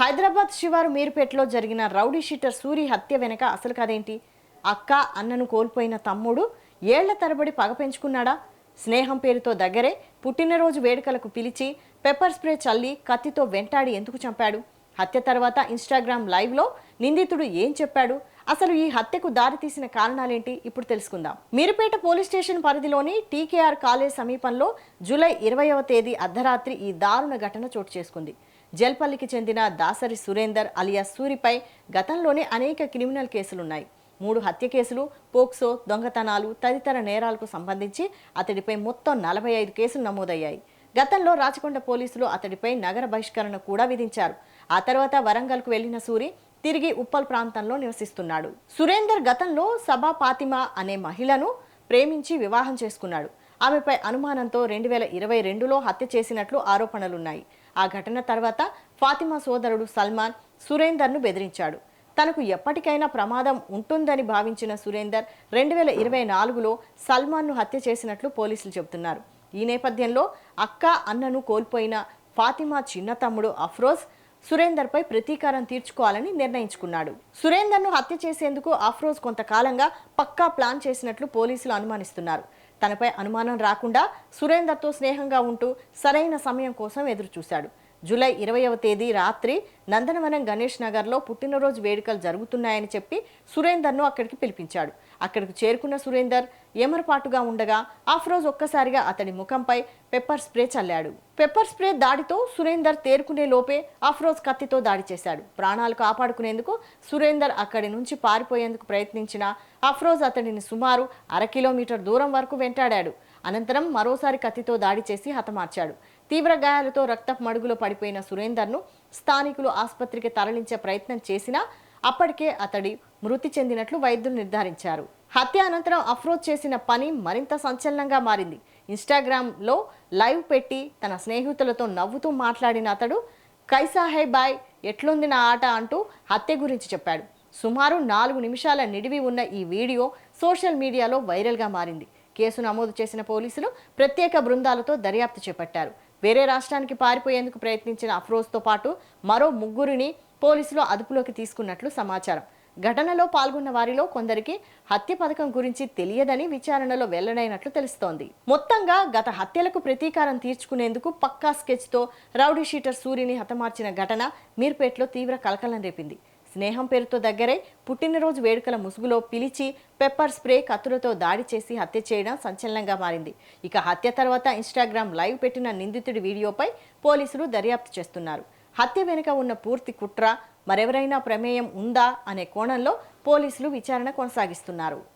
హైదరాబాద్ శివారు మీర్పేటలో జరిగిన rowdy sheeter Suri హత్య వెనక అసలు కదేంటి? అక్క అన్నను కోల్పోయిన తమ్ముడు ఏళ్ల తరబడి పగ పెంచుకున్నాడా? స్నేహం పేరుతో దగ్గరే పుట్టినరోజు వేడుకలకు పిలిచి పెప్పర్ స్ప్రే చల్లి కత్తితో వెంటాడి ఎందుకు చంపాడు? హత్య తర్వాత ఇన్స్టాగ్రామ్ లైవ్లో నిందితుడు ఏం చెప్పాడు? అసలు ఈ హత్యకు దారితీసిన కారణాలేంటి? ఇప్పుడు తెలుసుకుందాం. మీరుపేట పోలీస్ స్టేషన్ పరిధిలోని టీకేఆర్ కాలేజ్ సమీపంలో జూలై 20వ తేదీ అర్ధరాత్రి ఈ దారుణ ఘటన చోటు చేసుకుంది. జల్పల్లికి చెందిన దాసరి సురేందర్ అలియాస్ సూరిపై గతంలోనే అనేక క్రిమినల్ కేసులున్నాయి. 3 హత్య కేసులు, పోక్సో, దొంగతనాలు తదితర నేరాలకు సంబంధించి అతడిపై మొత్తం 45 కేసులు నమోదయ్యాయి. గతంలో రాచకొండ పోలీసులు అతడిపై నగర బహిష్కరణ కూడా విధించారు. ఆ తర్వాత వరంగల్కు వెళ్లిన సూరి తిరిగి ఉప్పల్ ప్రాంతంలో నివసిస్తున్నాడు. సురేందర్ గతంలో సబా ఫాతిమా అనే మహిళను ప్రేమించి వివాహం చేసుకున్నాడు. ఆమెపై అనుమానంతో 2022లో హత్య చేసినట్లు ఆరోపణలున్నాయి. ఆ ఘటన తర్వాత ఫాతిమా సోదరుడు సల్మాన్ సురేందర్ను బెదిరించాడు. తనకు ఎప్పటికైనా ప్రమాదం ఉంటుందని భావించిన సురేందర్ 2024లో సల్మాన్ను హత్య చేసినట్లు పోలీసులు చెబుతున్నారు. ఈ నేపథ్యంలో అక్క అన్నను కోల్పోయిన ఫాతిమా చిన్న తమ్ముడు అఫ్రోజ్ సురేందర్పై ప్రతీకారం తీర్చుకోవాలని నిర్ణయించుకున్నాడు. సురేందర్ను హత్య చేసేందుకు అఫ్రోజ్ కొంతకాలంగా పక్కా ప్లాన్ చేసినట్లు పోలీసులు అనుమానిస్తున్నారు. తనపై అనుమానం రాకుండా సురేందర్తో స్నేహంగా ఉంటూ సరైన సమయం కోసం ఎదురుచూశాడు. జూలై 20వ తేదీ రాత్రి నందనవనం గణేష్ నగర్లో పుట్టినరోజు వేడుకలు జరుగుతున్నాయని చెప్పి సురేందర్ను అక్కడికి పిలిపించాడు. అక్కడికి చేరుకున్న సురేందర్ ఏమరపాటుగా ఉండగా అఫ్రోజ్ ఒక్కసారిగా అతడి ముఖంపై పెప్పర్ స్ప్రే చల్లాడు. పెప్పర్ స్ప్రే దాడితో సురేందర్ తేరుకునే లోపే అఫ్రోజ్ కత్తితో దాడి చేశాడు. ప్రాణాలు కాపాడుకునేందుకు సురేందర్ అక్కడి నుంచి పారిపోయేందుకు ప్రయత్నించిన అఫ్రోజ్ అతడిని సుమారు 1/2 కిలోమీటర్ దూరం వరకు వెంటాడాడు. అనంతరం మరోసారి కత్తితో దాడి చేసి హతమార్చాడు. తీవ్ర గాయాలతో రక్తపు మడుగులో పడిపోయిన సురేందర్ను స్థానికులు ఆసుపత్రికి తరలించే ప్రయత్నం చేసినా అప్పటికే అతడి మృతి చెందినట్లు వైద్యులు నిర్ధారించారు. హత్య అనంతరం అఫ్రోజ్ చేసిన పని మరింత సంచలనంగా మారింది. ఇన్స్టాగ్రామ్లో లైవ్ పెట్టి తన స్నేహితులతో నవ్వుతూ మాట్లాడిన అతడు కైసా హై బాయ్, ఎట్లుంది నా ఆట అంటూ హత్య గురించి చెప్పాడు. సుమారు 4 నిమిషాల నిడివి ఉన్న ఈ వీడియో సోషల్ మీడియాలో వైరల్గా మారింది. కేసు నమోదు చేసిన పోలీసులు ప్రత్యేక బృందాలతో దర్యాప్తు చేపట్టారు. వేరే రాష్ట్రానికి పారిపోయేందుకు ప్రయత్నించిన అఫ్రోజ్తో పాటు మరో 3 పోలీసులు అదుపులోకి తీసుకున్నట్లు సమాచారం. ఘటనలో పాల్గొన్న వారిలో కొందరికి హత్య పథకం గురించి తెలియదని విచారణలో వెల్లడైనట్లు తెలుస్తోంది. మొత్తంగా గత హత్యలకు ప్రతీకారం తీర్చుకునేందుకు పక్కా స్కెచ్తో రౌడీ షీటర్ సూరిని హతమార్చిన ఘటన మీర్పేటలో తీవ్ర కలకలం రేపింది. స్నేహం పేరుతో దగ్గరే పుట్టినరోజు వేడుకల ముసుగులో పిలిచి పెప్పర్ స్ప్రే కత్తులతో దాడి చేసి హత్య చేయడం సంచలనంగా మారింది. ఇక హత్య తర్వాత ఇన్స్టాగ్రామ్ లైవ్ పెట్టిన నిందితుడి వీడియోపై పోలీసులు దర్యాప్తు చేస్తున్నారు. హత్య వెనుక ఉన్న పూర్తి కుట్ర, మరెవరైనా ప్రమేయం ఉందా అనే కోణంలో పోలీసులు విచారణ కొనసాగిస్తున్నారు.